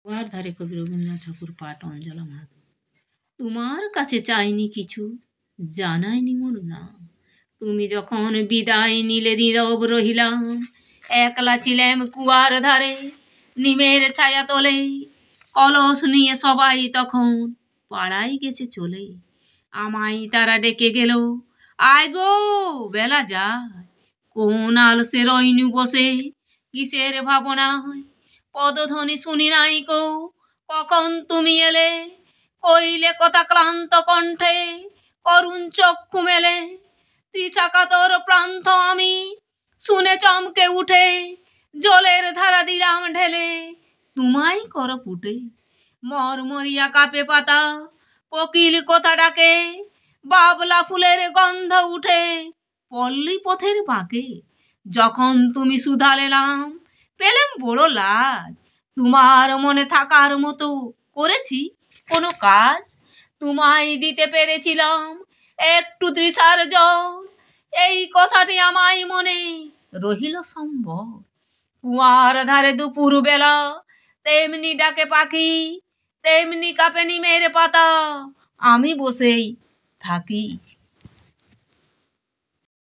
কুয়ার ধারে কবি রবীন্দ্রনাথ ঠাকুর পাঠ অঞ্জলা মাহাতো। তোমার কাছে চাইনি কিছু, জানাইনি মোর নাম। তুমি যখন বিদায় নিলে নীরব রহিলাম, একলা ছিলাম কুয়ার ধারে নিমের ছায়া তলে। কলস নিয়ে সবাই তখন পাড়ায় গেছে চলে। আমায় তারা ডেকে গেল, আয় গো বেলা যায়। কোন আলসে রইনু বসে কিসের ভাবনায়। পদধ্বনি শুনি নাই কো, কখন তুমি এলে। কইলে কথা ক্লান্ত কণ্ঠে, করুণ চক্ষু মেলে। তৃষা কাতর প্রান্ত আমি শুনে চমকে উঠে। জলের ধারা দিলাম ঢেলে, তোমায় কর ফুটে। মরমরিয়া কাপে পাতা, কোকিল কথা ডাকে। বাবলা ফুলের গন্ধ উঠে পল্লী পথের বাঁকে। যখন তুমি শুধালেলাম, পেলাম বড় লাজ। তোমার মনে থাকার মতো করেছি কোনো কাজ। তোমায় দিতে পেরেছিলাম একটু তৃষার জল, এই কথাটি আমায় মনে রহিল সম্বল। কুয়ার ধারে দুপুর বেলা তেমনি ডাকে পাখি, তেমনি কাঁপে নিমের পাতা, আমি বসেই থাকি।